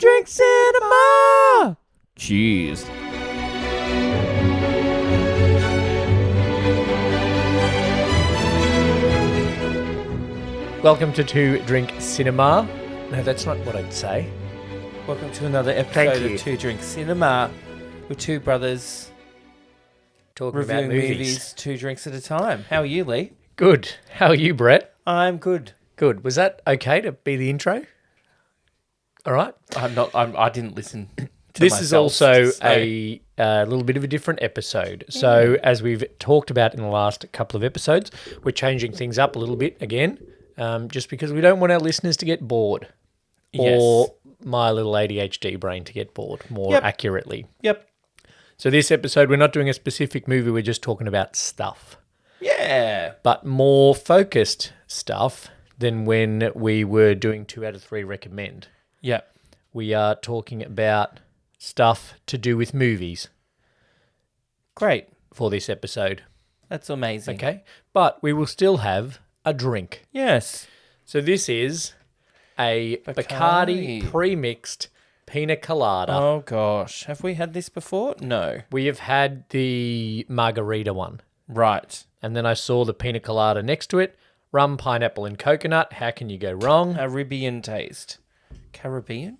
Drink Cinema! Cheers. Welcome to Two Drink Cinema. No, that's not what I'd say. Welcome to another episode of Two Drink Cinema with two brothers Talking reviewing about movies. two drinks at a time. How are you, Lee? Good. How are you, Brett? I'm good. Good. Was that okay to be the intro? All right. I didn't listen to This myself, is also so- a little bit of a different episode. So, as we've talked about in the last couple of episodes, we're changing things up a little bit again, just because we don't want our listeners to get bored. Or my little ADHD brain to get bored more accurately. Yep. So this episode, we're not doing a specific movie. We're just talking about stuff. Yeah. But more focused stuff than when we were doing 2 out of 3 recommend. Yep. We are talking about stuff to do with movies Great. for this episode. That's amazing. Okay? But we will still have a drink. Yes. So this is a Bacardi pre-mixed pina colada. Oh, gosh. Have we had this before? No. We have had the margarita one. Right. And then I saw the pina colada next to it. Rum, pineapple, and coconut. How can you go wrong? Caribbean taste. Caribbean?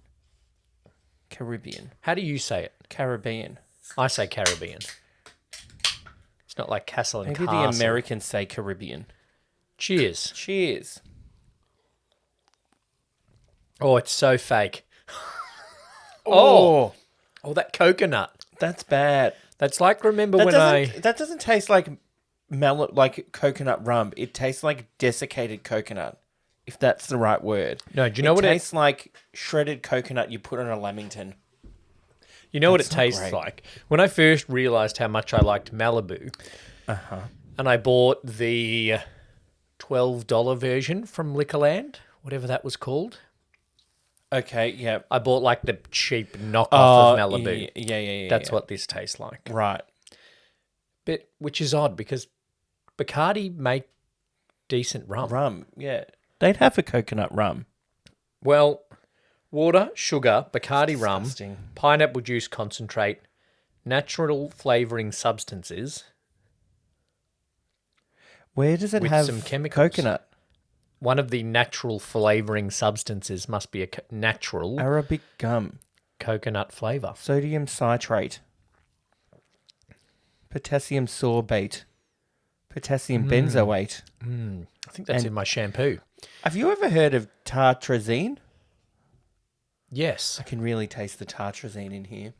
Caribbean. How do you say it? Caribbean. I say Caribbean. It's not like Castle and Maybe Castle. the Americans say Caribbean. Cheers. Cheers. Oh, it's so fake. Oh, that coconut. that's bad. That's like, remember That when that doesn't taste like like coconut rum. It tastes like desiccated coconut, if that's the right word. No, do you know what it tastes like? Shredded coconut you put on a lamington. You know what it That's not tastes great. like? When I first realised how much I liked Malibu, and I bought the $12 version from Liquorland, whatever that was called. Okay, yeah. I bought like the cheap knockoff of Malibu. Yeah. That's what this tastes like. Right. But which is odd because Bacardi make decent rum. Rum, yeah. They'd have a coconut rum. Well, water, sugar, Bacardi rum, Disgusting. pineapple juice concentrate, natural flavouring substances. Where does it With have some chemicals. coconut? One of the natural flavouring substances must be a natural Arabic gum. coconut flavour. Sodium citrate. Potassium sorbate. Potassium benzoate. I think that's in my shampoo. Have you ever heard of tartrazine? Yes. I can really taste the tartrazine in here.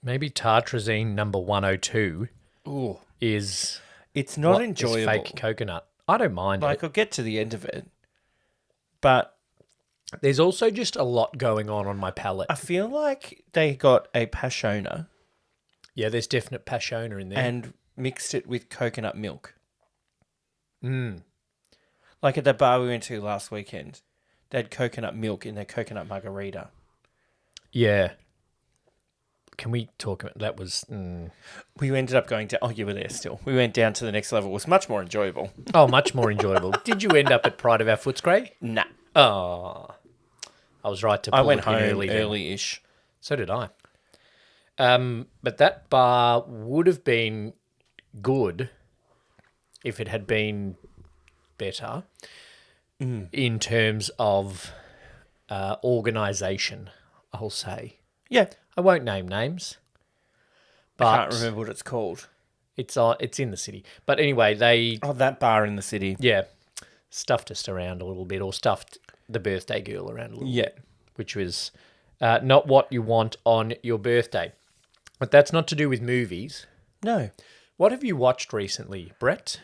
Maybe tartrazine number 102 Ooh. is... It's not what is enjoyable. fake coconut. I don't mind Like, it. I'll get to the end of it. But There's also just a lot going on my palate. I feel like they got a Pashona Yeah, there's definite Pashona in there. and mixed it with coconut milk. Mm. Like at the bar we went to last weekend, they had coconut milk in their coconut margarita. Yeah. Can we talk about that? Was We ended up going to... Oh, you were there still. We went down to the next level. It was much more enjoyable. much more enjoyable. Did you end up at Pride of Our Footscray? Nah. Oh, I was right to pull I went it in home early then. early-ish. So did I. But that bar would have been good if it had been better in terms of organisation, I'll say. Yeah. I won't name names, but I can't remember what it's called. it's in the city. But anyway, they Oh, that bar in the city. stuffed us around a little bit, or stuffed the birthday girl around a little Yeah. bit, which was not what you want on your birthday. But that's not to do with movies. No. What have you watched recently, Brett?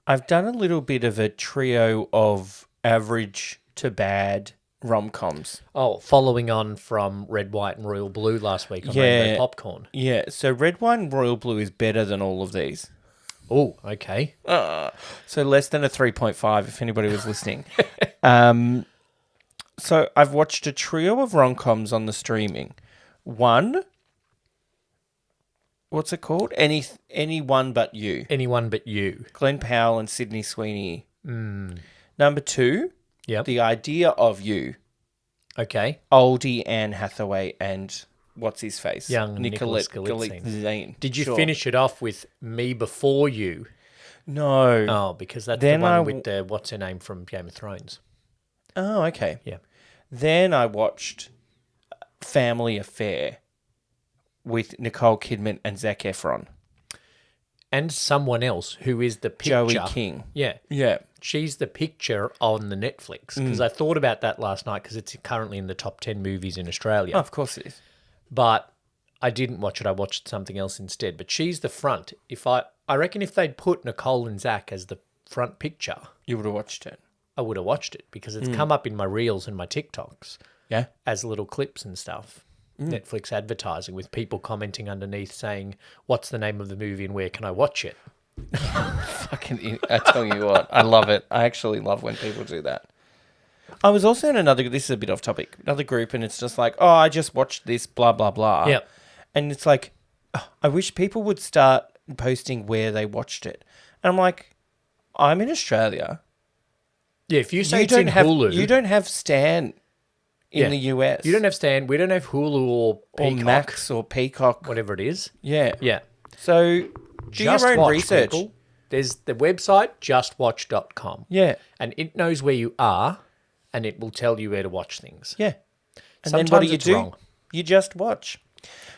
I've done a little bit of a trio of average to bad rom-coms. Oh, following on from Red, White, and Royal Blue last week on Rainbow Popcorn. Yeah, so Red Wine Royal Blue is better than all of these. Oh, okay. So less than a 3.5 if anybody was listening. So I've watched a trio of rom-coms on the streaming. One, what's it called? Anyone But You. Anyone But You. Glenn Powell and Sydney Sweeney. Number 2, Yep. The Idea of You. Okay. Oldie, Anne Hathaway, and what's his face? Young Nicholas Galitzine. Galitzine. Did you Sure. finish it off with Me Before You? No. Oh, because that's Then the one I with the what's her name from Game of Thrones. Oh, okay. Yeah. Then I watched Family Affair with Nicole Kidman and Zac Efron. And someone else who is the picture. Joey King. Yeah. Yeah. She's the picture on the Netflix. Because I thought about that last night because it's currently in the top 10 movies in Australia. Oh, of course it is. But I didn't watch it. I watched something else instead. But she's the front. I reckon if they'd put Nicole and Zach as the front picture, You would have watched it. I would have watched it because it's come up in my reels and my TikToks Yeah. as little clips and stuff. Netflix advertising with people commenting underneath saying, "What's the name of the movie and where can I watch it?" I tell you what, I love it. I actually love when people do that. I was also in this is a bit off topic, another group, and it's just like, oh, I just watched this, blah, blah, blah. Yep. And it's like, oh, I wish people would start posting where they watched it. And I'm like, I'm in Australia. Yeah, if you say it's in Hulu, You don't have Stan in the US. You don't have Stan. We don't have Hulu or Peacock, or Max or Peacock. whatever it is. Yeah. Yeah. So do Just your own watch, research. people. There's the website, justwatch.com. Yeah. And it knows where you are and it will tell you where to watch things. Yeah. And Sometimes then what do you it's do? wrong. You just watch.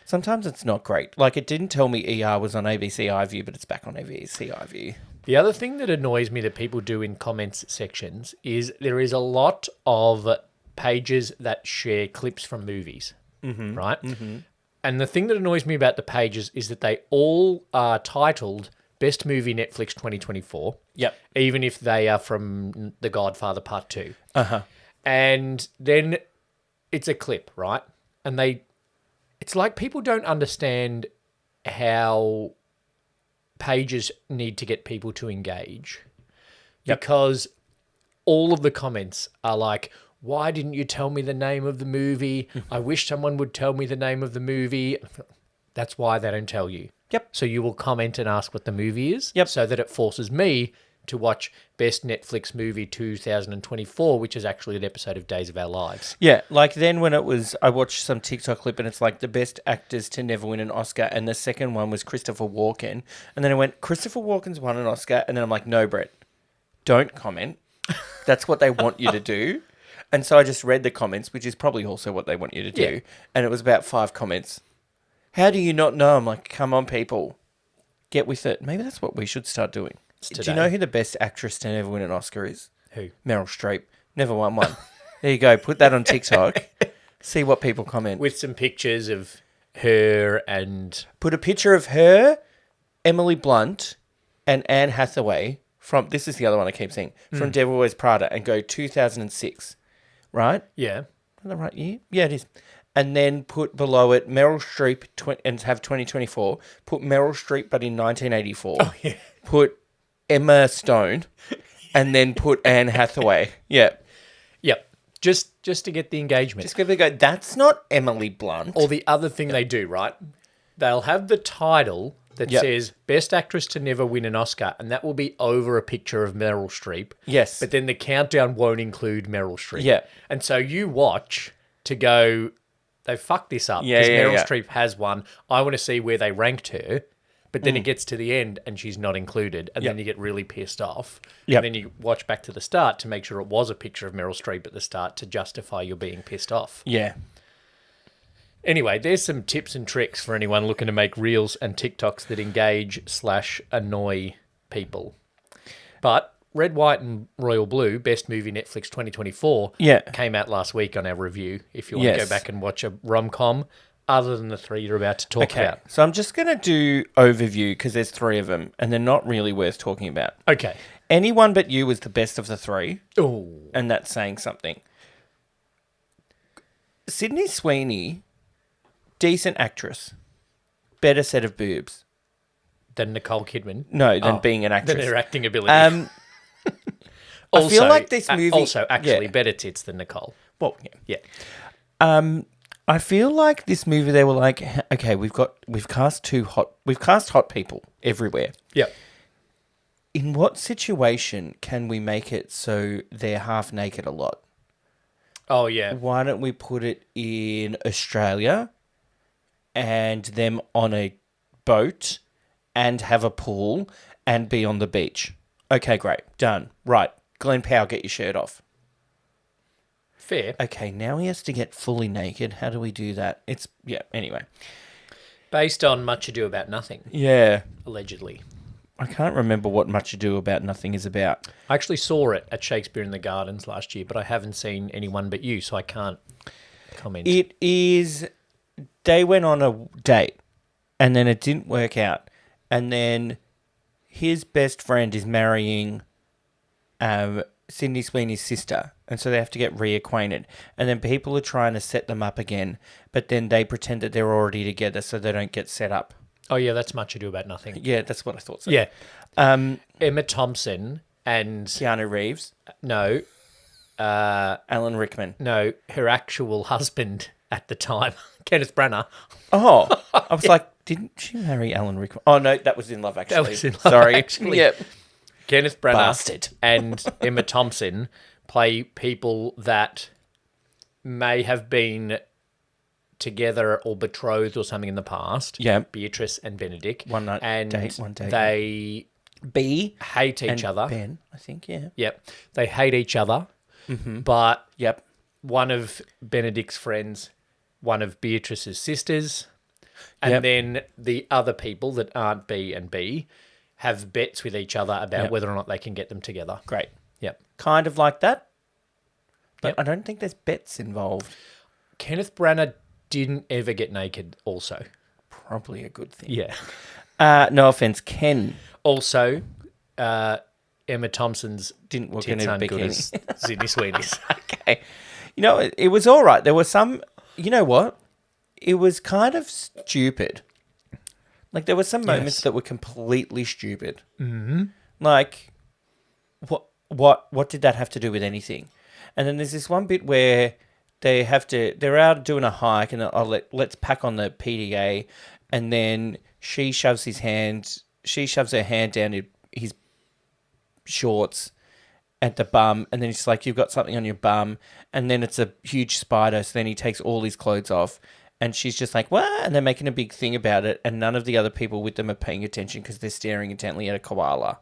Sometimes it's not great. Like, it didn't tell me ER was on ABC iView, but it's back on ABC iView. The other thing that annoys me that people do in comments sections is there is a lot of pages that share clips from movies, right? Mm-hmm. And the thing that annoys me about the pages is that they all are titled Best Movie Netflix 2024. Yep. Even if they are from The Godfather Part 2. Uh-huh. And then it's a clip, right? And it's like people don't understand how pages need to get people to engage. Yep. Because all of the comments are like, why didn't you tell me the name of the movie? I wish someone would tell me the name of the movie. That's why they don't tell you. Yep. So you will comment and ask what the movie is. Yep. So that it forces me to watch Best Netflix Movie 2024, which is actually an episode of Days of Our Lives. Yeah, like then when I watched some TikTok clip and it's like the best actors to never win an Oscar, and the second one was Christopher Walken. And then I went, Christopher Walken's won an Oscar. And then I'm like, no, Brett, don't comment. That's what they want you to do. And so I just read the comments, which is probably also what they want you to do. Yeah. And it was about 5 comments. How do you not know? I'm like, come on, people. Get with it. Maybe that's what we should start doing. Do you know who the best actress to never win an Oscar is? Who? Meryl Streep. Never won one. There you go. Put that on TikTok. See what people comment. With some pictures of her and... Put a picture of her, Emily Blunt, and Anne Hathaway from... This is the other one I keep seeing. From Devil Wears Prada, and go 2006. Right? Yeah. Is that the right year? Yeah, it is. And then put below it Meryl Streep and have 2024. Put Meryl Streep, but in 1984. Oh, yeah. Put Emma Stone, and then put Anne Hathaway. Yeah. Yep. Just to get the engagement. Just going to go, that's not Emily Blunt. Or the other thing they do, right? They'll have the title that says Best Actress to Never Win an Oscar, and that will be over a picture of Meryl Streep. Yes. But then the countdown won't include Meryl Streep. Yeah. And so you watch to go, they fucked this up. Yeah, because yeah, Meryl yeah. Streep has one. I want to see where they ranked her. But then it gets to the end and she's not included. And then you get really pissed off. Yep. And then you watch back to the start to make sure it was a picture of Meryl Streep at the start to justify your being pissed off. Yeah. Anyway, there's some tips and tricks for anyone looking to make reels and TikToks that engage/annoy people. But Red, White and Royal Blue, Best Movie Netflix 2024, came out last week on our review. If you want to go back and watch a rom-com, other than the 3 you're about to talk about. So I'm just going to do overview because there's 3 of them and they're not really worth talking about. Okay. Anyone But You was the best of the 3. Oh. And that's saying something. Sydney Sweeney, decent actress. Better set of boobs. Than Nicole Kidman? No, than being an actress. Than her acting ability. I feel like this movie... Also, actually, better tits than Nicole. Well, Yeah. I feel like this movie, they were like, okay, we've cast hot people everywhere. Yep. In what situation can we make it so they're half naked a lot? Oh, yeah. Why don't we put it in Australia and them on a boat and have a pool and be on the beach? Okay, great. Done. Right. Glenn Powell, get your shirt off. Fair. Okay, now he has to get fully naked. How do we do that? Anyway. Based on Much Ado About Nothing, Yeah. allegedly. I can't remember what Much Ado About Nothing is about. I actually saw it at Shakespeare in the Gardens last year, but I haven't seen Anyone But You, so I can't comment. It is... They went on a date and then it didn't work out. And then his best friend is marrying Sydney Sweeney's sister. And so they have to get reacquainted. And then people are trying to set them up again, but then they pretend that they're already together so they don't get set up. Oh, yeah, that's Much Ado About Nothing. Yeah, that's what I thought. So. Yeah. Emma Thompson and... Keanu Reeves. No. Alan Rickman. No, her actual husband at the time, Kenneth Branagh. Oh, I was like, didn't she marry Alan Rickman? Oh, no, that was in Love Actually. That was in Love Sorry. Actually. Yep. Kenneth Branagh Bastard. and Emma Thompson play people that may have been together or betrothed or something in the past. Yeah. Beatrice and Benedict. One night and date, one day. They hate each other. Ben, I think, yeah. Yep. They hate each other. But Yep. one of Benedict's friends, one of Beatrice's sisters, and Yep. then the other people that aren't B and B have bets with each other about Yep. whether or not they can get them together. Great. Yep. Kind of like that. But Yep. I don't think there's bets involved. Kenneth Branagh didn't ever get naked also. Probably a good thing. Yeah. No offense, Ken Also, Emma Thompson's didn't work in tits a aren't good bikini. as Sydney Sweeney's. Okay. You know, it was all right. There were some, you know what? It was kind of stupid. Like, there were some moments that were completely stupid. Mm-hmm. Like, what did that have to do with anything? And then there's this one bit where they're out doing a hike and let's pack on the PDA, and then she shoves her hand down his shorts at the bum, and then he's like, you've got something on your bum, and then it's a huge spider, so then he takes all his clothes off, and she's just like, what? And they're making a big thing about it, and none of the other people with them are paying attention because they're staring intently at a koala.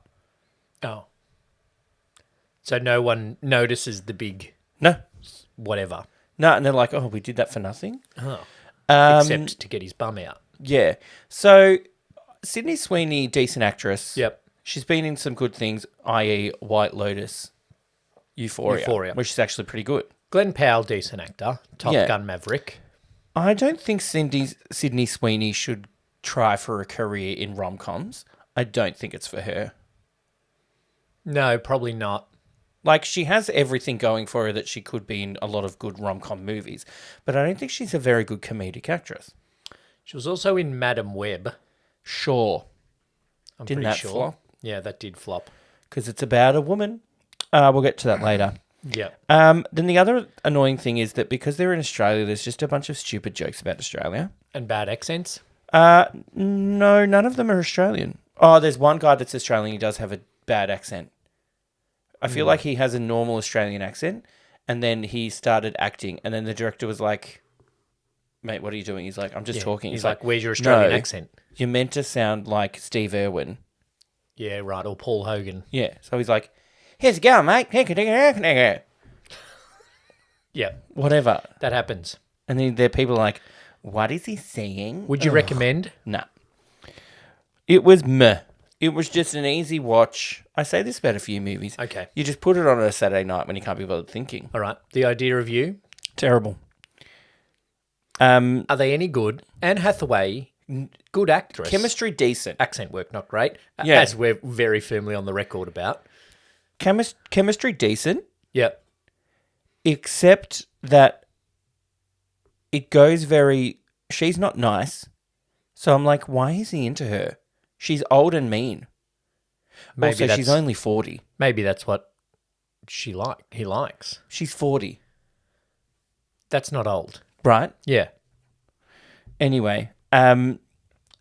Oh. So no one notices the big No. whatever. No, and they're like, oh, we did that for nothing? Oh. Except to get his bum out. Yeah. So, Sydney Sweeney, decent actress. Yep. She's been in some good things, i.e. White Lotus, Euphoria. Which is actually pretty good. Glenn Powell, decent actor. Top Yeah. Gun Maverick. I don't think Sydney Sweeney should try for a career in rom-coms. I don't think it's for her. No, probably not. Like, she has everything going for her that she could be in a lot of good rom-com movies, but I don't think she's a very good comedic actress. She was also in Madam Web. Sure. I'm Didn't pretty that sure. flop? Yeah, that did flop. Because it's about a woman. We'll get to that later. Yeah. Then the other annoying thing is that because they're in Australia, there's just a bunch of stupid jokes about Australia. And bad accents. No, none of them are Australian. Oh, there's one guy that's Australian. He does have a bad accent. I feel like he has a normal Australian accent, and then he started acting, and then the director was like, mate, what are you doing? He's like, I'm just talking. He's like, where's your Australian "No, accent? You're meant to sound like Steve Irwin. Yeah, right. Or Paul Hogan. Yeah. So he's like, here's a go, mate. Yeah, Whatever. that happens. And then there are people like, what is he saying? Would you recommend? No. It was meh. It was just an easy watch. I say this about a few movies. Okay. You just put it on a Saturday night when you can't be bothered thinking. All right. The Idea of You. Terrible. Are they any good? Anne Hathaway, good actress. Chemistry decent. Accent work, not great. Yeah. As we're very firmly on the record about. Chemistry decent, Yep. except that it goes very... She's not nice. So I'm like, why is he into her? She's old and mean. Also, she's only 40. Maybe that's what he likes. She's 40. That's not old. Right? Yeah. Anyway, and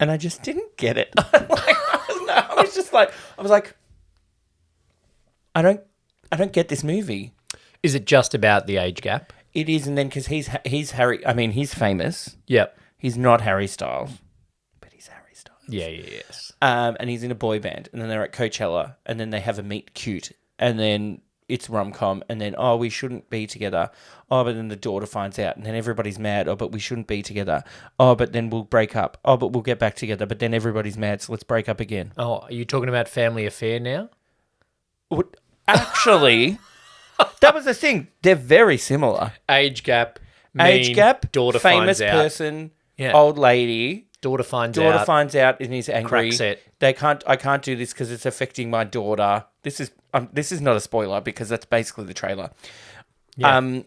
I just didn't get it. I was like, I don't get this movie. Is it just about the age gap? It is, and then because he's Harry. I mean, he's famous. Yep. He's not Harry Styles, but he's Harry Styles. Yeah, yes. And he's in a boy band, and then they're at Coachella, and then they have a meet cute, and then it's rom-com, and then, we shouldn't be together. Oh, but then the daughter finds out, and then everybody's mad. Oh, but we shouldn't be together. Oh, but then we'll break up. Oh, but we'll get back together. But then everybody's mad, so let's break up again. Oh, are you talking about Family Affair now? Actually, that was the thing. They're very similar. Age gap. Daughter famous finds out. Person, old lady. Daughter finds out and is angry. Cracks it. I can't do this because it's affecting my daughter. This is not a spoiler because that's basically the trailer. Yeah.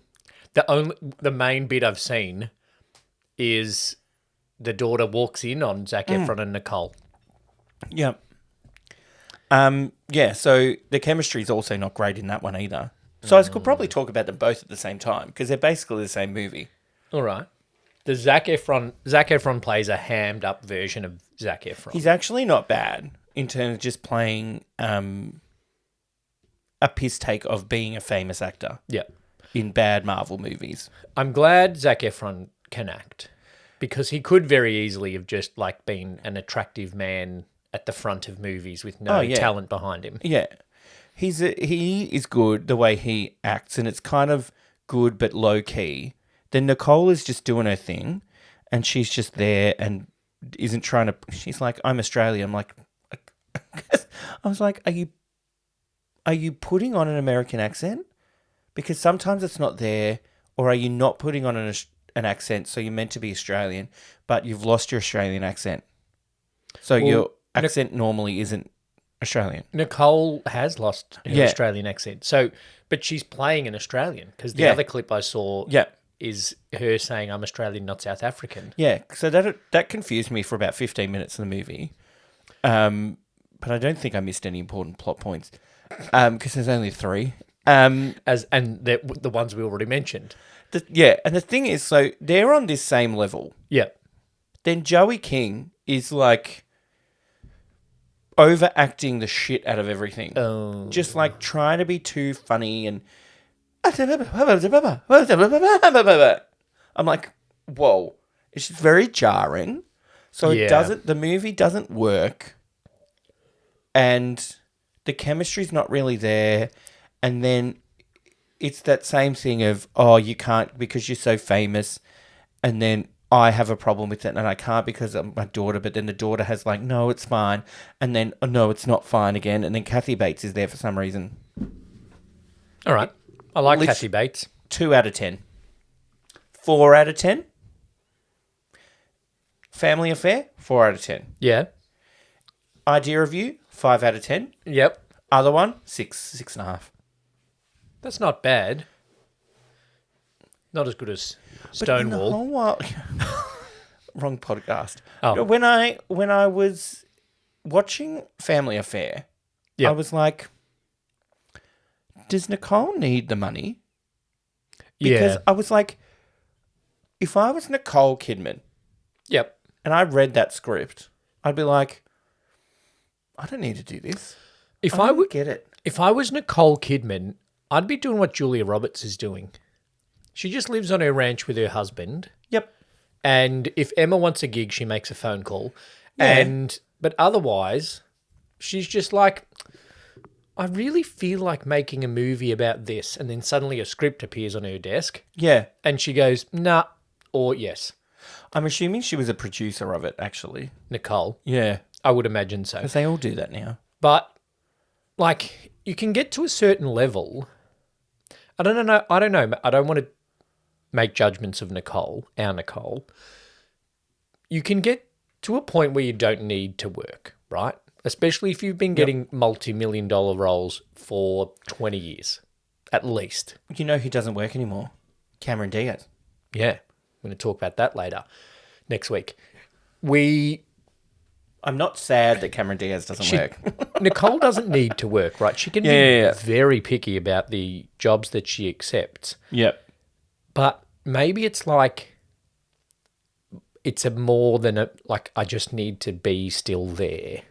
The main bit I've seen is the daughter walks in on Zac Efron and Nicole. Yeah. So the chemistry is also not great in that one either. So I could probably talk about them both at the same time because they're basically the same movie. All right. The Zac Efron plays a hammed up version of Zac Efron. He's actually not bad in terms of just playing a piss take of being a famous actor. Yeah. In bad Marvel movies. I'm glad Zac Efron can act because he could very easily have just like been an attractive man at the front of movies with no talent behind him. Yeah. He is good the way he acts, and it's kind of good but low key. Then Nicole is just doing her thing, and she's just there and isn't trying to. She's like, "I'm Australian." I'm like, I was like, "Are you putting on an American accent? Because sometimes it's not there, or are you not putting on an accent? So you're meant to be Australian, but you've lost your Australian accent. So your accent normally isn't Australian." Nicole has lost her Australian accent. So, but she's playing an Australian because the other clip I saw is her saying, "I'm Australian, not South African." Yeah, so that confused me for about 15 minutes in the movie. But I don't think I missed any important plot points because there's only 3. And the ones we already mentioned. And the thing is, so they're on this same level. Yeah. Then Joey King is like overacting the shit out of everything. Oh. Just like trying to be too funny and I'm like, whoa. It's just very jarring. So the movie doesn't work. And the chemistry's not really there. And then it's that same thing of, you can't because you're so famous. And then I have a problem with it and I can't because of my daughter. But then the daughter has like, no, it's fine. And then, no, it's not fine again. And then Kathy Bates is there for some reason. All right. I like Kathy Bates. 2 out of 10. 4 out of 10. Family Affair, 4 out of 10. Yeah. Idea of You, 5 out of 10. Yep. Other one, 6.5. That's not bad. Not as good as Stonewall. Wrong podcast. Oh. When I was watching Family Affair, I was like, does Nicole need the money? Because I was like, if I was Nicole Kidman, and I read that script, I'd be like, I don't need to do this. I would get it. If I was Nicole Kidman, I'd be doing what Julia Roberts is doing. She just lives on her ranch with her husband. Yep. And if Emma wants a gig, she makes a phone call. Yeah. But otherwise, she's just like, I really feel like making a movie about this. And then suddenly a script appears on her desk. Yeah. And she goes, nah, or yes. I'm assuming she was a producer of it, actually. Nicole. Yeah. I would imagine so. Because they all do that now. But, like, you can get to a certain level. I don't know. I don't want to make judgments of our Nicole. You can get to a point where you don't need to work, right? Especially if you've been getting multi-million-dollar roles for 20 years, at least. You know who doesn't work anymore? Cameron Diaz. Yeah. I'm going to talk about that later, next week. I'm not sad that Cameron Diaz doesn't work. Nicole doesn't need to work, right? She can be very picky about the jobs that she accepts. Yep. But maybe it's like, it's a more than I just need to be still there.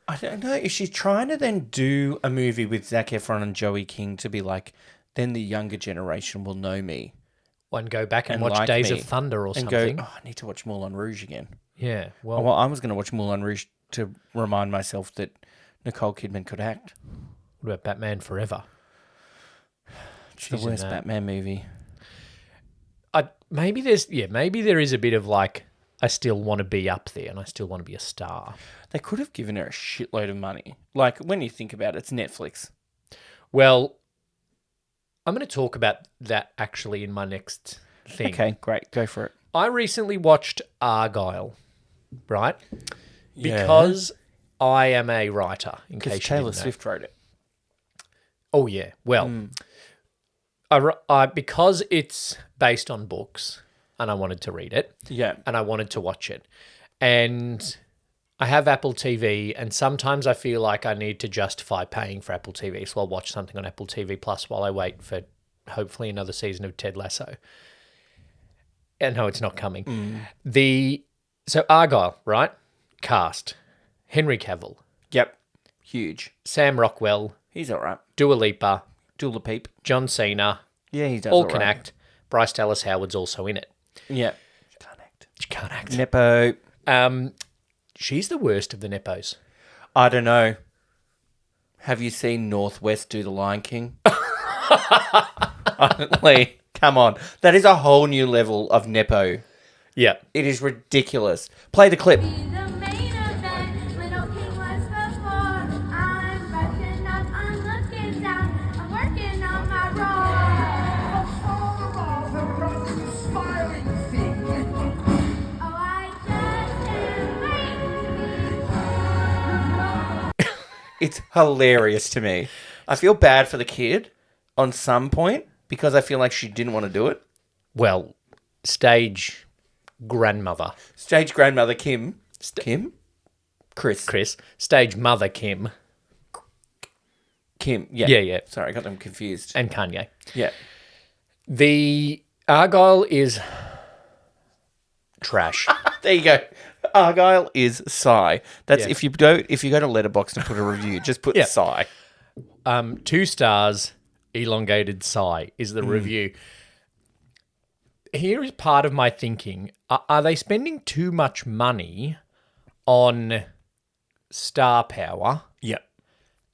I don't know. Is she trying to then do a movie with Zac Efron and Joey King to be like, then the younger generation will know me? And go back and And watch like Days me of Thunder or and something. go, oh, I need to watch Moulin Rouge again. Yeah. Oh, well, I was going to watch Moulin Rouge to remind myself that Nicole Kidman could act. What about Batman Forever? It's the worst Batman movie. Maybe there is a bit of like, I still want to be up there and I still want to be a star. They could have given her a shitload of money. Like, when you think about it, it's Netflix. Well, I'm going to talk about that actually in my next thing. Okay, great. Go for it. I recently watched Argyle, right? Yeah. Because I am a writer, in Because case you Taylor didn't know. Swift wrote it. Oh, yeah. Well, because it's based on books and I wanted to read it. Yeah. And I wanted to watch it. And I have Apple TV, and sometimes I feel like I need to justify paying for Apple TV, so I'll watch something on Apple TV Plus while I wait for hopefully another season of Ted Lasso. And no, it's not coming. So Argyle, right? Cast. Henry Cavill. Yep. Huge. Sam Rockwell. He's all right. Dua Lipa. Dula Peep. John Cena. Yeah, he does all all can right. act. Bryce Dallas Howard's also in it. Yeah. Can't act. She can't act. Nepo. She's the worst of the Nepos. I don't know. Have you seen Northwest do The Lion King? Lee, come on. That is a whole new level of Nepo. Yeah. It is ridiculous. Play the clip. The main event, little king was before. I'm rushing up, I'm looking down, I'm working on my role. Oh, I just can't wait. It's hilarious to me. I feel bad for the kid on some point because I feel like she didn't want to do it. Well, stage grandmother. Stage grandmother Kim. Chris. Stage mother Kim. Kim. Yeah. Yeah. Sorry, I got them confused. And Kanye. Yeah. The Argyle is trash. There you go. Argyle is sigh. That's Yeah. if you go to Letterboxd and put a review, just put Yeah. sigh. 2 stars, elongated sigh is the review. Here is part of my thinking. Are they spending too much money on star power Yeah.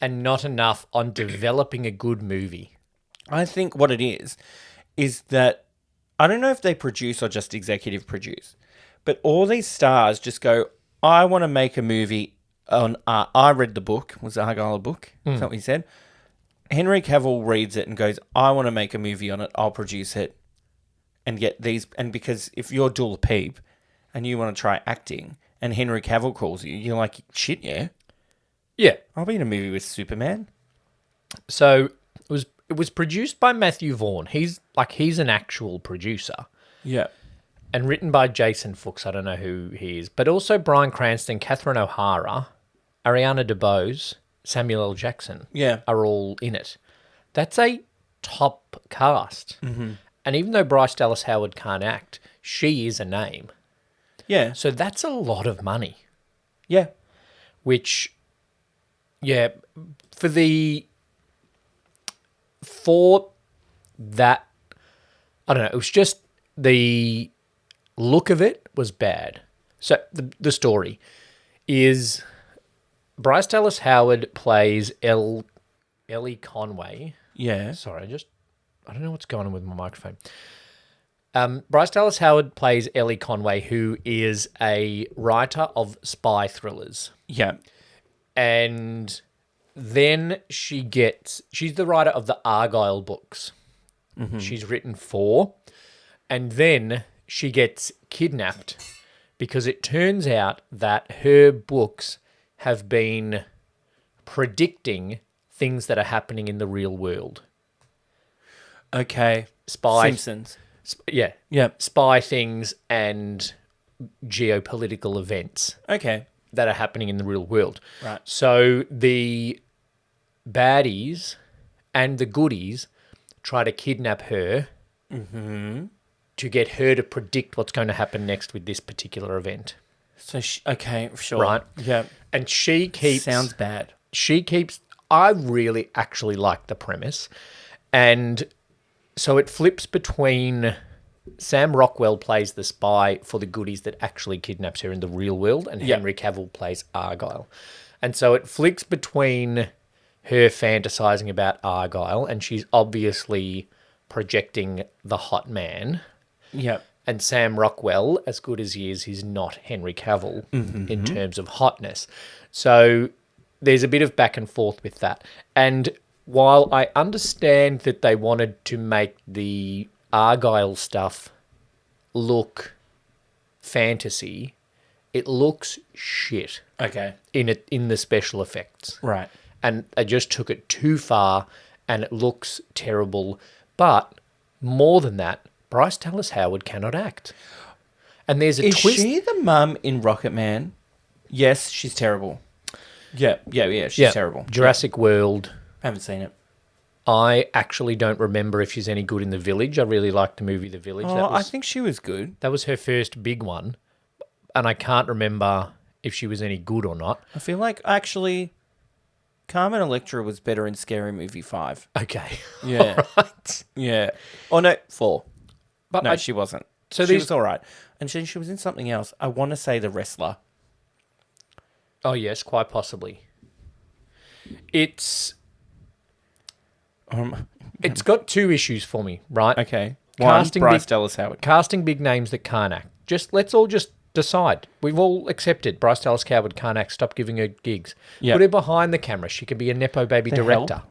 and not enough on developing a good movie? I think what it is that I don't know if they produce or just executive produce, but all these stars just go, I want to make a movie on I read the book. Was Argyle a book? Is that what he said? Henry Cavill reads it and goes, I want to make a movie on it. I'll produce it and get these. And because if you're Dula Peep and you want to try acting and Henry Cavill calls you, you're like, shit, yeah. Yeah. I'll be in a movie with Superman. So it was produced by Matthew Vaughn. He's an actual producer. Yeah. And written by Jason Fuchs. I don't know who he is. But also Bryan Cranston, Catherine O'Hara, Ariana DeBose, Samuel L. Jackson Yeah. are all in it. That's a top cast. Mm-hmm. And even though Bryce Dallas Howard can't act, she is a name. Yeah. So that's a lot of money. Yeah. Which, yeah, for that, I don't know, it was just the look of it was bad. So the story is Bryce Dallas Howard plays Ellie Conway. Yeah. Sorry, I don't know what's going on with my microphone. Bryce Dallas Howard plays Ellie Conway, who is a writer of spy thrillers. Yeah. And then she's the writer of the Argyle books. Mm-hmm. She's written 4. And then she gets kidnapped because it turns out that her books have been predicting things that are happening in the real world. Okay. Spy. Simpsons. Yeah. Yeah. Spy things and geopolitical events Okay. that are happening in the real world. Right. So the baddies and the goodies try to kidnap her to get her to predict what's going to happen next with this particular event. So, okay, sure. Right. Yeah. And she keeps... Sounds bad. I really actually like the premise. And so it flips between Sam Rockwell plays the spy for the goodies that actually kidnaps her in the real world, and Yeah. Henry Cavill plays Argyle. And so it flicks between her fantasizing about Argyle, and she's obviously projecting the hot man. Yep. And Sam Rockwell, as good as he is, he's not Henry Cavill in terms of hotness. So there's a bit of back and forth with that. And while I understand that they wanted to make the Argyle stuff look fantasy, it looks shit Okay. in the special effects. Right. And they just took it too far, and it looks terrible. But more than that, Bryce Dallas Howard cannot act. And there's a Is twist. she the mum in Rocket Man? Yes, she's terrible. Yeah. She's terrible. Jurassic World. I haven't seen it. I actually don't remember if she's any good in The Village. I really liked the movie The Village. Oh, I think she was good. that was her first big one. And I can't remember if she was any good or not. I feel like actually Carmen Electra was better in Scary Movie 5. Okay. Yeah. Right. Yeah. Oh, no, 4. But No, I- she wasn't. So she these- was all right. And she was in something else. I want to say The Wrestler. Oh, yes, quite possibly. It's got two issues for me, right? Okay. Casting One, Bryce big- Dallas Howard. Casting big names that can't act. Let's all just decide. We've all accepted Bryce Dallas Howard can't act. Stop giving her gigs. Yep. Put her behind the camera. She can be a nepo baby The director. hell?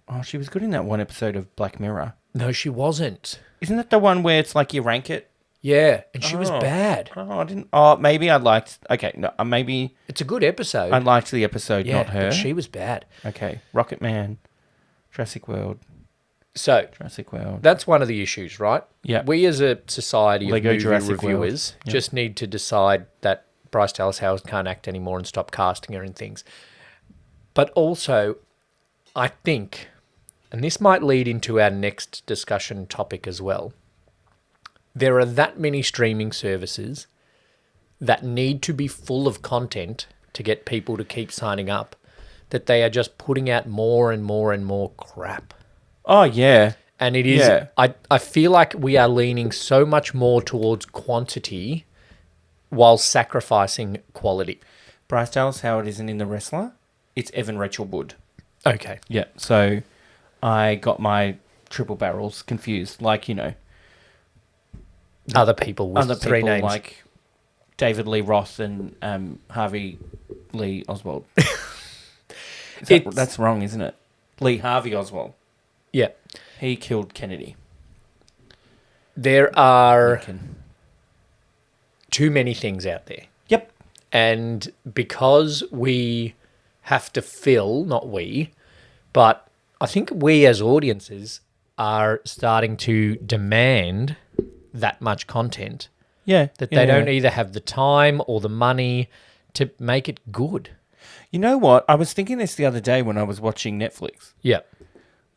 Oh, she was good in that one episode of Black Mirror. No, she wasn't. Isn't that the one where it's like you rank it? Yeah, and she was Oh. bad. Oh, I didn't. Oh, maybe I liked. Okay, no, maybe It's a good episode. I liked the episode, yeah, not her. but she was bad. Okay, Rocket Man, Jurassic World, So Jurassic World. that's one of the issues, right? Yeah. We as a society Lego of movie Jurassic World. reviewers Yeah. just need to decide that Bryce Dallas Howard can't act anymore and stop casting her in things. But also, I think, and this might lead into our next discussion topic as well, there are that many streaming services that need to be full of content to get people to keep signing up that they are just putting out more and more and more crap. Oh yeah, And it is, Yeah. I feel like we are leaning so much more towards quantity while sacrificing quality. Bryce Dallas Howard isn't in The Wrestler. It's Evan Rachel Wood. Okay. Yeah. So I got my triple barrels confused. Like Other people with other three people names. like David Lee Roth and Harvey Lee Oswald. That's wrong, isn't it? Lee Harvey Oswald. Yeah. He killed Kennedy. There are Lincoln. too many things out there. Yep. And because we have to fill, not we, but I think we as audiences are starting to demand that much content Yeah. that they don't either have the time or the money to make it good. You know what? I was thinking this the other day when I was watching Netflix. Yeah.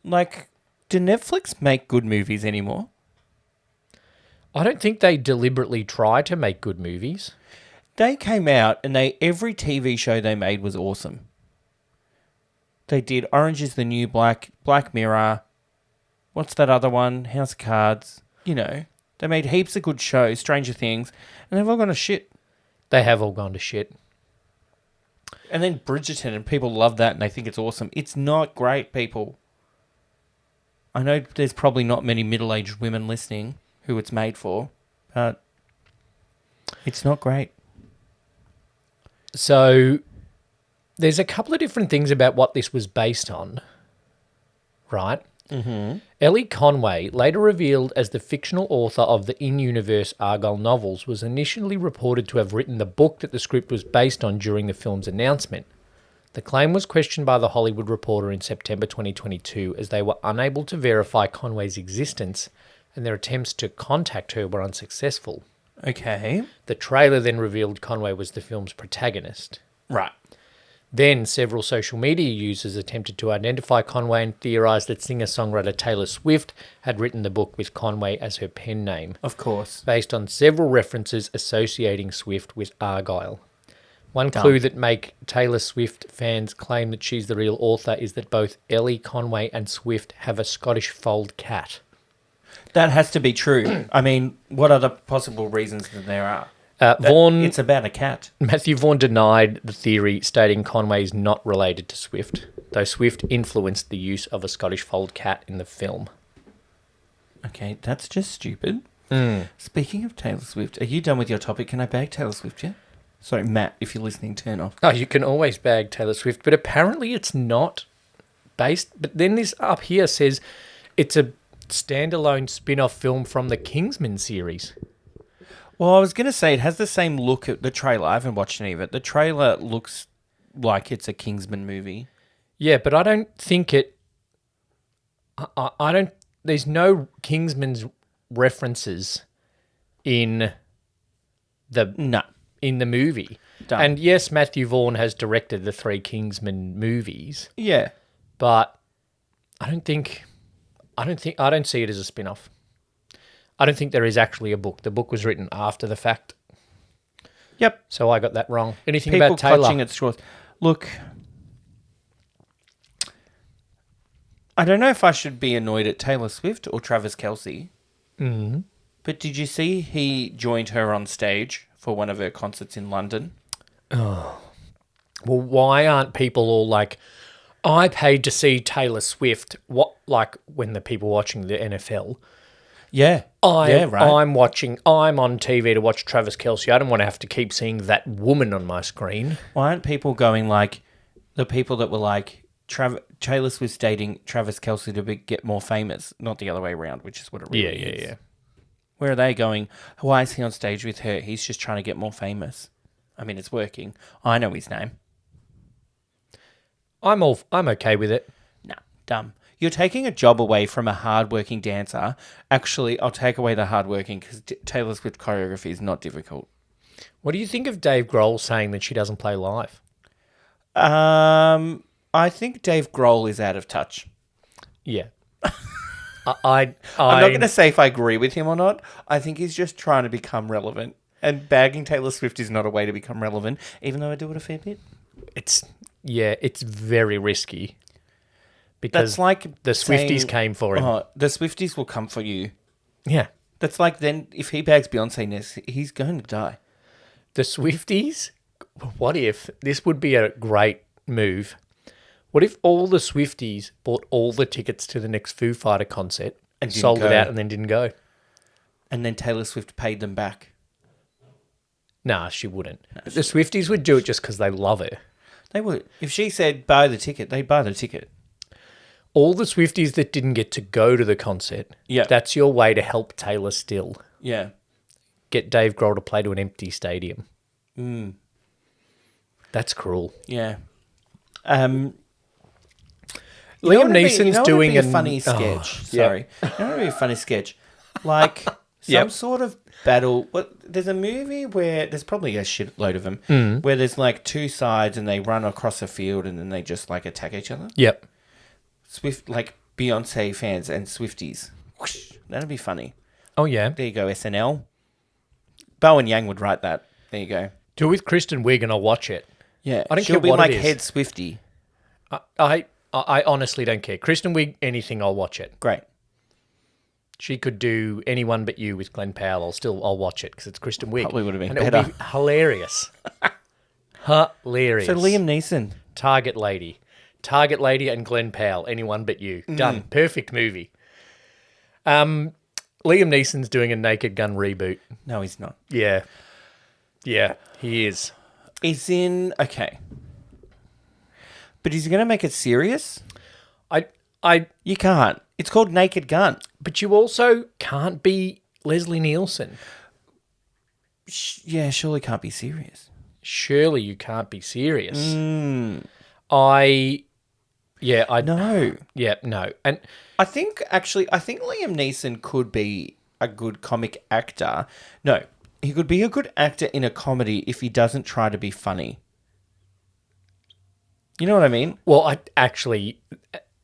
Like, do Netflix make good movies anymore? I don't think they deliberately try to make good movies. They came out and every TV show they made was awesome. They did Orange is the New Black, Black Mirror. What's that other one? House of Cards. They made heaps of good shows, Stranger Things, and they've all gone to shit. They have all gone to shit. And then Bridgerton, and people love that and they think it's awesome. It's not great, people. I know there's probably not many middle-aged women listening who it's made for, but it's not great. So there's a couple of different things about what this was based on, right? Mm-hmm. Ellie Conway, later revealed as the fictional author of the in-universe Argyle novels, was initially reported to have written the book that the script was based on during the film's announcement. The claim was questioned by The Hollywood Reporter in September 2022 as they were unable to verify Conway's existence and their attempts to contact her were unsuccessful. Okay. The trailer then revealed Conway was the film's protagonist. Right. Then several social media users attempted to identify Conway and theorised that singer-songwriter Taylor Swift had written the book with Conway as her pen name, Of course. based on several references associating Swift with Argyle. One clue that make Taylor Swift fans claim that she's the real author is that both Ellie Conway and Swift have a Scottish fold cat. That has to be true. I mean, what other possible reasons that there are? Vaughan, It's about a cat. Matthew Vaughan denied the theory, stating Conway is not related to Swift, though Swift influenced the use of a Scottish fold cat in the film. Okay, that's just stupid. Speaking of Taylor Swift, are you done with your topic? Can I bag Taylor Swift yet? Sorry, Matt, if you're listening, turn off. Oh, you can always bag Taylor Swift, but apparently it's not based. But then this up here says it's a standalone spin-off film from the Kingsman series. Well, I was going to say it has the same look at the trailer. I haven't watched any of it. The trailer looks like it's a Kingsman movie. Yeah, but I don't think it... I don't... There's no Kingsman's references in the... No. In the movie. Done. And yes, Matthew Vaughan has directed the 3 Kingsman movies, Yeah. but I don't see it as a spin-off. I don't think there is actually a book. The book was written after the fact. Yep. So I got that wrong. Anything People about Taylor? clutching at straws. Look, I don't know if I should be annoyed at Taylor Swift or Travis Kelce. Mm-hmm. But did you see he joined her on stage for one of her concerts in London? Well, why aren't people all like, I paid to see Taylor Swift? What, like when the people watching the NFL? Yeah. I'm on TV to watch Travis Kelce. I don't want to have to keep seeing that woman on my screen. Why aren't people going like the people that were like Taylor Swift's dating Travis Kelce to get more famous, not the other way around, which is what it really is. Yeah. Where are they going? Why is he on stage with her? He's just trying to get more famous. I mean, it's working. I know his name. I'm okay with it. Nah, dumb. You're taking a job away from a hardworking dancer. Actually, I'll take away the hardworking because Taylor Swift choreography is not difficult. What do you think of Dave Grohl saying that she doesn't play live? I think Dave Grohl is out of touch. Yeah. I'm not going to say if I agree with him or not. I think he's just trying to become relevant. And bagging Taylor Swift is not a way to become relevant, even though I do it a fair bit. It's very risky. Because That's like the Swifties came for him. Oh, the Swifties will come for you. Yeah. That's like then if he bags Beyonce next, he's going to die. The Swifties, what if, this would be a great move. What if all the Swifties bought all the tickets to the next Foo Fighter concert and sold it out and then didn't go? And then Taylor Swift paid them back. Nah, she wouldn't. The Swifties would do it just because they love her. They would. If she said buy the ticket, they'd buy the ticket. All the Swifties that didn't get to go to the concert, that's your way to help Taylor still. Yeah. Get Dave Grohl to play to an empty stadium. That's cruel. Yeah. Liam Neeson's doing a funny sketch. Sorry. You know what would be a funny sketch? Like some sort of battle. There's a movie where there's probably a shitload of them where there's like two sides and they run across a field and then they just like attack each other. Yep. Swift, like Beyonce fans and Swifties. Whoosh, that'd be funny. Oh, yeah. There you go, SNL. Bowen Yang would write that. There you go. Do it with Kristen Wiig and I'll watch it. Yeah. I don't She'll care be what like it is. head Swiftie. I honestly don't care. Kristen Wiig, anything, I'll watch it. Great. She could do Anyone But You with Glenn Powell. I'll watch it because it's Kristen Wiig. Probably would have been and better. It would be hilarious. Hilarious. So Liam Neeson. Target Lady and Glenn Powell. Anyone But You. Done. Perfect movie. Liam Neeson's doing a Naked Gun reboot. No, he's not. Yeah. Yeah, he is. He's in... Okay. But is he going to make it serious? You can't. It's called Naked Gun. But you also can't be Leslie Nielsen. Yeah, surely can't be serious. Surely you can't be serious. No. No. Yeah, no. And I think Liam Neeson could be a good comic actor. No, he could be a good actor in a comedy if he doesn't try to be funny. You know what I mean? well,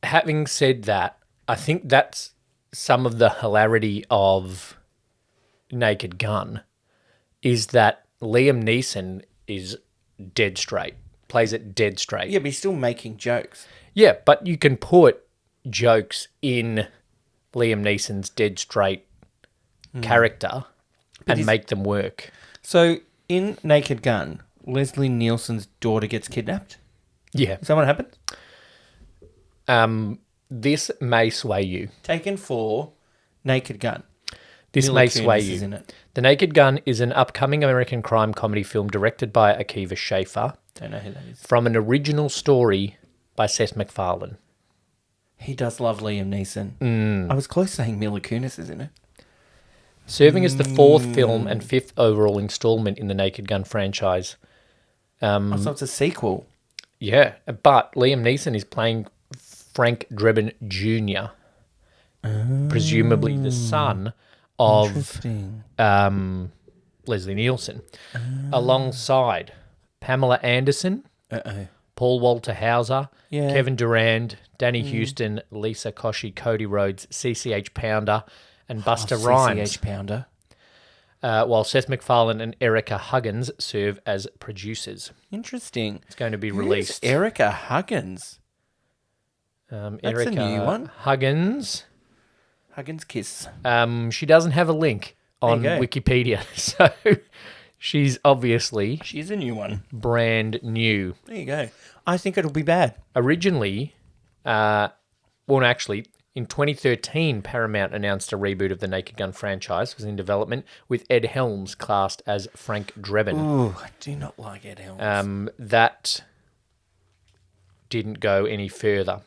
having said that, I think that's some of the hilarity of Naked Gun is that Liam Neeson is dead straight, plays it dead straight. Yeah, but he's still making jokes. Yeah, but you can put jokes in Liam Neeson's dead straight character and make them work. So in Naked Gun, Leslie Nielsen's daughter gets kidnapped. Yeah. Is that what happened? This may sway you. Taken for Naked Gun. This Mila may Kunis sway is you. in it. The Naked Gun is an upcoming American crime comedy film directed by Akiva Schaffer Don't know who that is. from an original story by Seth MacFarlane. He does love Liam Neeson. I was close saying Mila Kunis is in it. Serving as the fourth film and fifth overall installment in the Naked Gun franchise. So it's a sequel. Yeah, but Liam Neeson is playing Frank Drebin Jr., presumably the son of Interesting. Leslie Nielsen, alongside Pamela Anderson, Uh-oh. Paul Walter Hauser, Yeah. Kevin Durand, Danny Houston, Lisa Koshy, Cody Rhodes, CCH Pounder, and Buster Rhymes. CCH Pounder. While Seth MacFarlane and Erica Huggins serve as producers. Interesting. It's going to be Who's released. Erica Huggins. Erica new one. Huggins. Huggins Kiss. She doesn't have a link on There you Wikipedia, so she's obviously She's a new one. brand new. There you go. I think it'll be bad. Originally, actually, in 2013, Paramount announced a reboot of the Naked Gun franchise. It was in development with Ed Helms cast as Frank Drebin. Ooh, I do not like Ed Helms. That didn't go any further.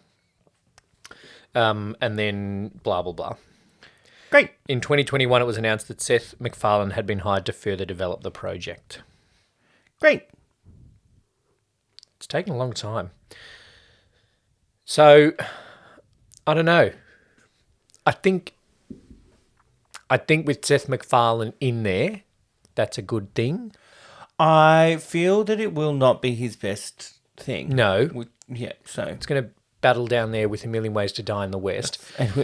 And then blah, blah, blah. Great. In 2021, it was announced that Seth MacFarlane had been hired to further develop the project. Great. It's taken a long time. So, I don't know. I think with Seth MacFarlane in there, that's a good thing. I feel that it will not be his best thing. No. Yeah, so. It's going to battle down there with A Million Ways to Die in the West.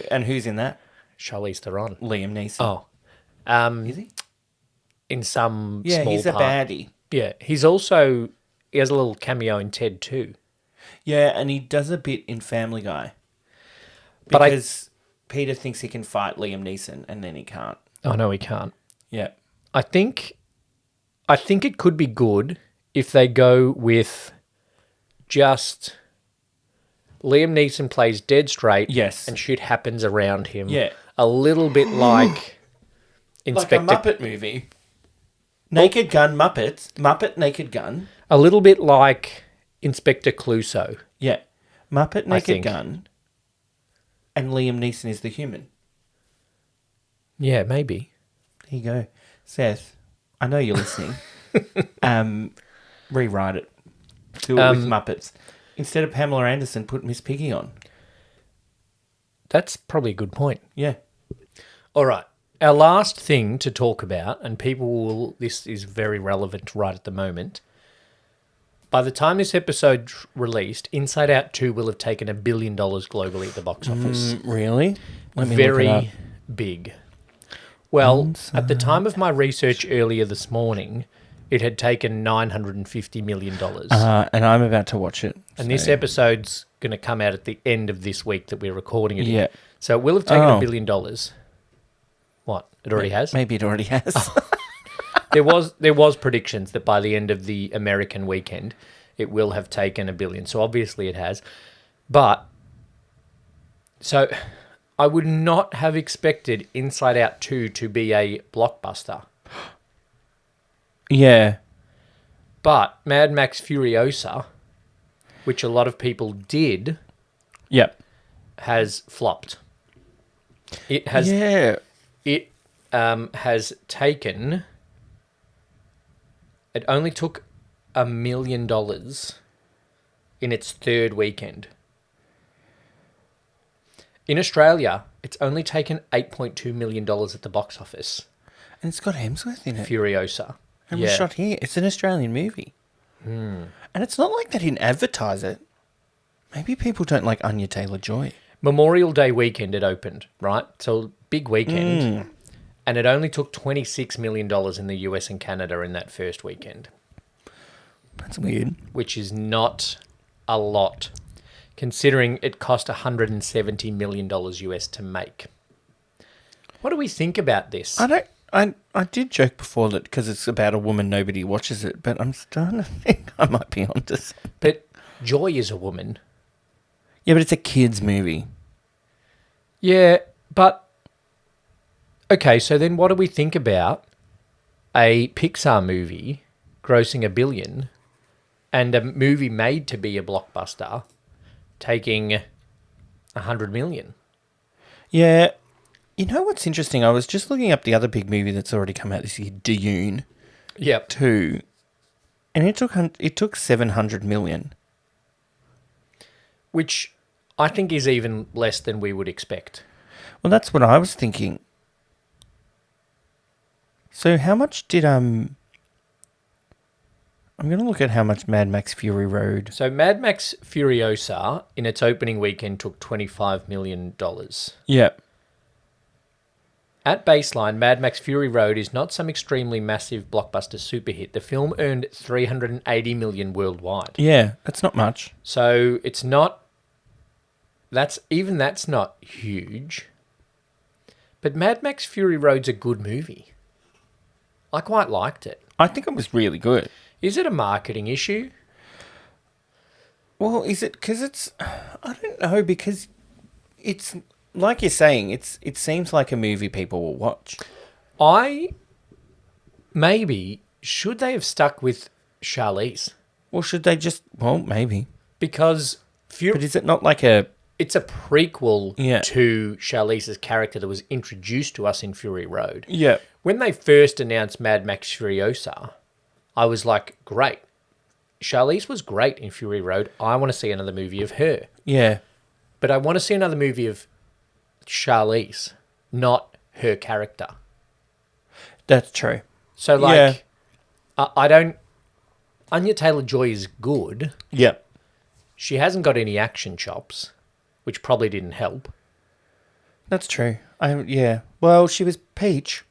And who's in that? Charlize Theron. Liam Neeson. Oh. Is he? In some Yeah, small he's part. a baddie. Yeah. He has a little cameo in Ted too. Yeah, and he does a bit in Family Guy. But Because Peter thinks he can fight Liam Neeson, and then he can't. Oh, no, he can't. Yeah. I think it could be good if they go with just Liam Neeson plays dead straight. Yes. And shit happens around him. Yeah. A little bit like Inspector... Like a Muppet movie. Naked Gun Muppets. Muppet Naked Gun. A little bit like Inspector Clouseau. Yeah. Muppet Naked think. Gun. And Liam Neeson is the human. Yeah, maybe. There you go. Seth, I know you're listening. Rewrite it. Do it with Muppets. Instead of Pamela Anderson, put Miss Piggy on. That's probably a good point. Yeah. All right. Our last thing to talk about, and this is very relevant right at the moment. By the time this episode released, Inside Out 2 will have taken $1 billion globally at the box office. Really? Let me look it up. Very big. Well, at the time of my research earlier this morning, it had taken $950 million. And I'm about to watch it. And this episode's going to come out at the end of this week that we're recording it in. Yeah. So it will have taken $1 billion. What? It already has? Maybe it already has. There was predictions that by the end of the American weekend, it will have taken $1 billion. So obviously it has. But, so I would not have expected Inside Out 2 to be a blockbuster. Yeah. But Mad Max Furiosa, which a lot of people did, Yep. has flopped. It has has taken... It only took $1 million in its third weekend. In Australia, it's only taken $8.2 million at the box office. And it's got Hemsworth in it. Furiosa. And it was shot here. It's an Australian movie. And it's not like they didn't advertise it. Maybe people don't like Anya Taylor-Joy. Memorial Day weekend it opened, right? So big weekend. And it only took $26 million in the US and Canada in that first weekend. That's weird. Which is not a lot, considering it cost $170 million US to make. What do we think about this? I did joke before that because it's about a woman, nobody watches it, but I'm starting to think I might be onto something. But Joy is a woman. Yeah, but it's a kids' movie. Yeah, but okay, so then what do we think about a Pixar movie grossing $1 billion and a movie made to be a blockbuster taking $100 million? Yeah. You know what's interesting? I was just looking up the other big movie that's already come out this year, Dune Yep. 2, and it took 700 million. Which I think is even less than we would expect. Well, that's what I was thinking. So how much did I'm going to look at how much Mad Max Fury Road. So Mad Max Furiosa in its opening weekend took $25 million. Yeah. At baseline, Mad Max Fury Road is not some extremely massive blockbuster super hit. The film earned $380 million worldwide. Yeah, that's not much. So it's not... That's not huge. But Mad Max Fury Road's a good movie. I quite liked it. I think it was really good. Is it a marketing issue? Well, is it because it's... I don't know, because it's... Like you're saying, it seems like a movie people will watch. Maybe, should they have stuck with Charlize? Well, should they just... Well, maybe. Because But is it not like a... it's a prequel Yeah. to Charlize's character that was introduced to us in Fury Road. Yeah. When they first announced Mad Max Furiosa, I was like, great. Charlize was great in Fury Road. I want to see another movie of her. Yeah. But I want to see another movie of Charlize, not her character. That's true. So, like, Yeah. I don't... Anya Taylor-Joy is good. Yeah. She hasn't got any action chops, which probably didn't help. That's true. Yeah. Well, she was Peach.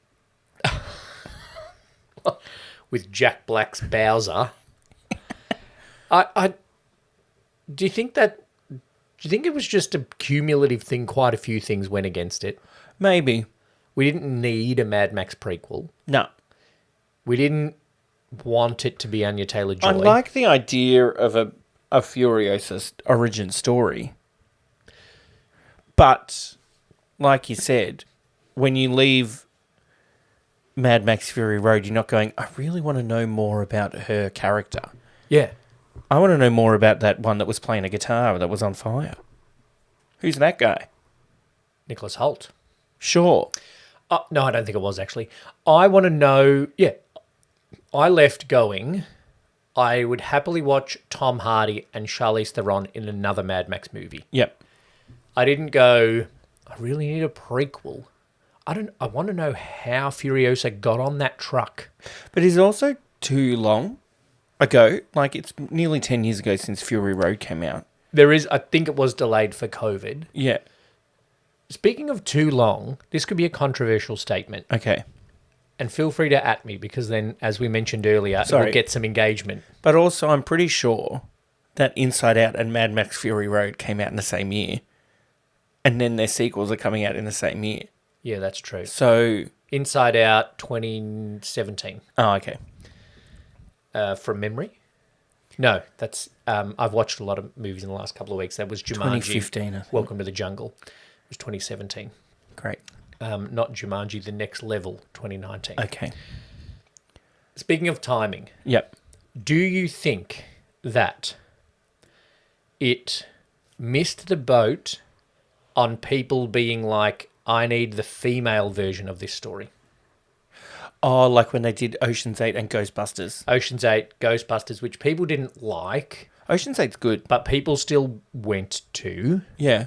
With Jack Black's Bowser. Do you think it was just a cumulative thing? Quite a few things went against it. Maybe. We didn't need a Mad Max prequel. No. We didn't want it to be Anya Taylor-Joy. I like the idea of a Furiosa origin story. But, like you said, when you leave Mad Max Fury Road, you're not going, I really want to know more about her character. Yeah. I want to know more about that one that was playing a guitar that was on fire. Who's that guy? Nicholas Hoult. Sure. No, I don't think it was, actually. I want to know... Yeah. I left going... I would happily watch Tom Hardy and Charlize Theron in another Mad Max movie. Yep. I didn't go, I really need a prequel. I want to know how Furiosa got on that truck. But it's also too long ago. Like, it's nearly 10 years ago since Fury Road came out. I think it was delayed for COVID. Yeah. Speaking of too long, this could be a controversial statement. Okay. And feel free to at me, because then, as we mentioned earlier, it will get some engagement. But also, I'm pretty sure that Inside Out and Mad Max Fury Road came out in the same year. And then their sequels are coming out in the same year. Yeah, that's true. So... Inside Out 2017. Oh, okay. From memory? No, that's... I've watched a lot of movies in the last couple of weeks. That was Jumanji. 2015, I think. Welcome to the Jungle. It was 2017. Great. Not Jumanji, The Next Level, 2019. Okay. Speaking of timing, Yep. do you think that it missed the boat on people being like, I need the female version of this story? Oh, like when they did Ocean's 8 and Ghostbusters. Ocean's 8, Ghostbusters, which people didn't like, Ocean's 8's good. but people still went to. Yeah.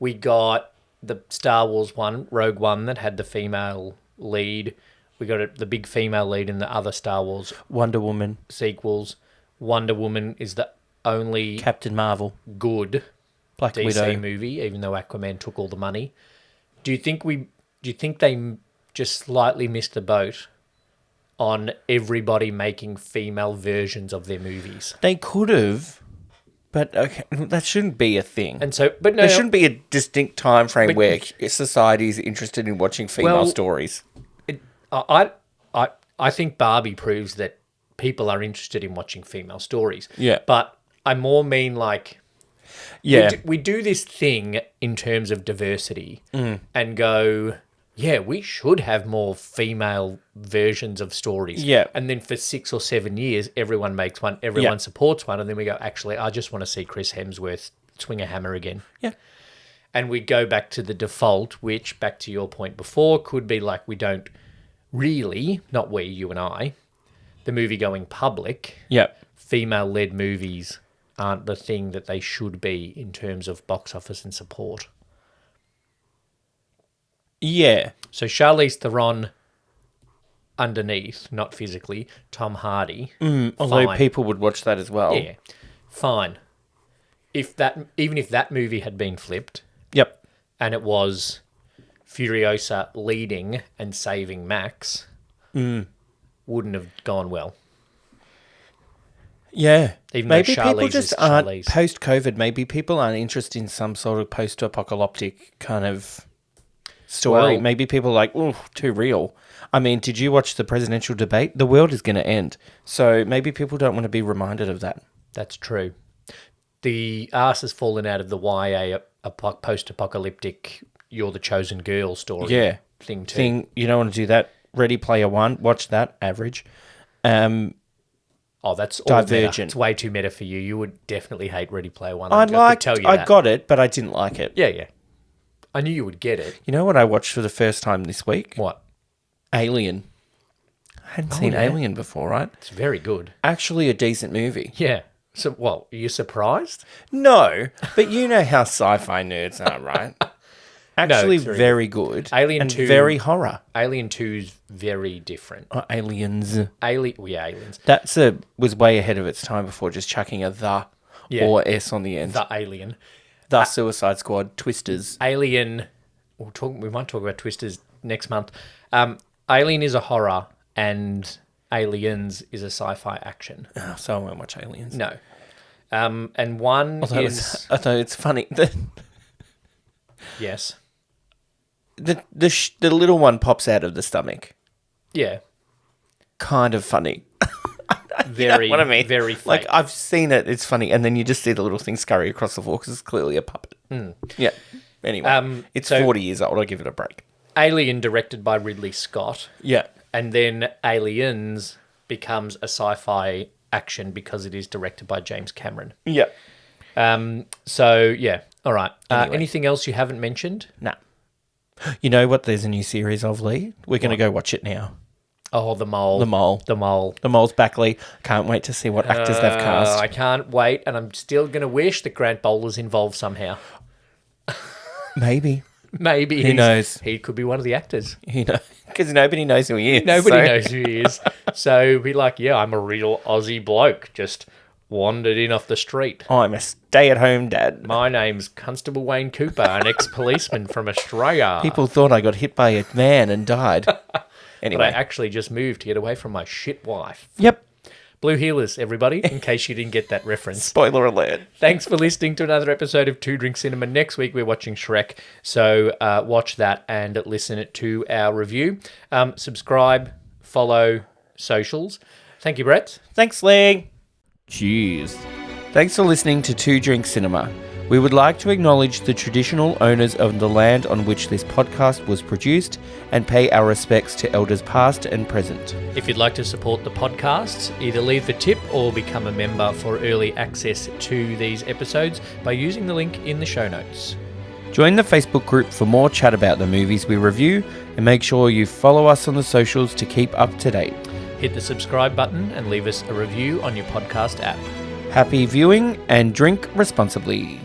We got the Star Wars one, Rogue One, that had the female lead. We got the big female lead in the other Star Wars Wonder Woman. sequels. Wonder Woman is the only Captain Marvel. good Black DC Widow. movie, even though Aquaman took all the money. Do you think they just slightly missed the boat on everybody making female versions of their movies? They could have, But okay, that shouldn't be a thing. And so, but no, There shouldn't be a distinct time frame But- where society is interested in watching female Well, stories. I think Barbie proves that people are interested in watching female stories. Yeah. But I more mean like, Yeah. we do this thing in terms of diversity Mm. and go, yeah, we should have more female versions of stories. Yeah. And then for 6 or 7 years, everyone makes one, everyone supports one. And then we go, actually, I just want to see Chris Hemsworth swing a hammer again. Yeah. And we go back to the default, which, back to your point before, could be like we don't really, not we, you and I, the movie-going public, Yeah. female-led movies aren't the thing that they should be in terms of box office and support. Yeah. So Charlize Theron underneath, not physically, Tom Hardy. Although fine. people would watch that as well. Yeah, fine. Even if that movie had been flipped Yep. and it was Furiosa leading and saving Max, wouldn't have gone well. Yeah. Even though maybe people Charlize just is aren't, Charlize. post-COVID, maybe people aren't interested in some sort of post-apocalyptic kind of story. Well- Maybe people are like, oh, too real. I mean, did you watch the presidential debate? The world is going to end. So maybe people don't want to be reminded of that. That's true. The arse has fallen out of the YA post-apocalyptic you're the chosen girl story Yeah. thing too. You don't want to do that. Ready Player One, watch that, average. Oh, that's all meta. Divergent. It's way too meta for you. You would definitely hate Ready Player One. I could tell you I that. got it, but I didn't like it. Yeah, yeah. I knew you would get it. You know what I watched for the first time this week? What? Alien. I hadn't seen yeah. Alien before, right? It's very good. Actually a decent movie. Yeah. So, well, are you surprised? No, but you know how sci-fi nerds are, right? Actually, it's very very good. Alien and 2 very horror. Alien 2's very different. Aliens. Aliens. Was way ahead of its time before just chucking a the Yeah. or S on the end. The Alien. The Suicide Squad, Twisters. Alien. We might talk about Twisters next month. Alien is a horror, and Aliens is a sci-fi action. Oh, so I won't watch Aliens. No. And one Although it's funny. Yes. The little one pops out of the stomach. Yeah. Kind of funny. Very, What I mean, very fake. like I've seen it. It's funny, and then you just see the little thing scurry across the floor because it's clearly a puppet. Yeah. Anyway, it's so- 40 years old. I'll give it a break. Alien, directed by Ridley Scott, Yeah. and then Aliens becomes a sci-fi action because it is directed by James Cameron. Yeah. So yeah, all right. Anyway. Anything else you haven't mentioned? Nah. You know what? There's a new series of, Lee. We're going to go watch it now. Oh, The Mole. The Mole. The Mole. The Mole's back, Lee. Can't wait to see what actors they've cast. I can't wait, and I'm still going to wish that Grant Bowler's involved somehow. Maybe. Maybe Who knows? He could be one of the actors. You know, because nobody knows who he is. Nobody so- knows who he is. So be like, yeah, I'm a real Aussie bloke, just wandered in off the street. I'm a stay-at-home dad. My name's Constable Wayne Cooper, an ex-policeman from Australia. People thought I got hit by a van and died. But Anyway. I actually just moved to get away from my shit wife. Yep. Blue Healers, everybody, in case you didn't get that reference. Spoiler alert. Thanks for listening to another episode of Two Drink Cinema. Next week, we're watching Shrek. So watch that and listen to our review. Subscribe, follow, socials. Thank you, Brett. Thanks, Lee. Cheers. Thanks for listening to Two Drink Cinema. We would like to acknowledge the traditional owners of the land on which this podcast was produced and pay our respects to elders past and present. If you'd like to support the podcast, either leave a tip or become a member for early access to these episodes by using the link in the show notes. Join the Facebook group for more chat about the movies we review, and make sure you follow us on the socials to keep up to date. Hit the subscribe button and leave us a review on your podcast app. Happy viewing and drink responsibly.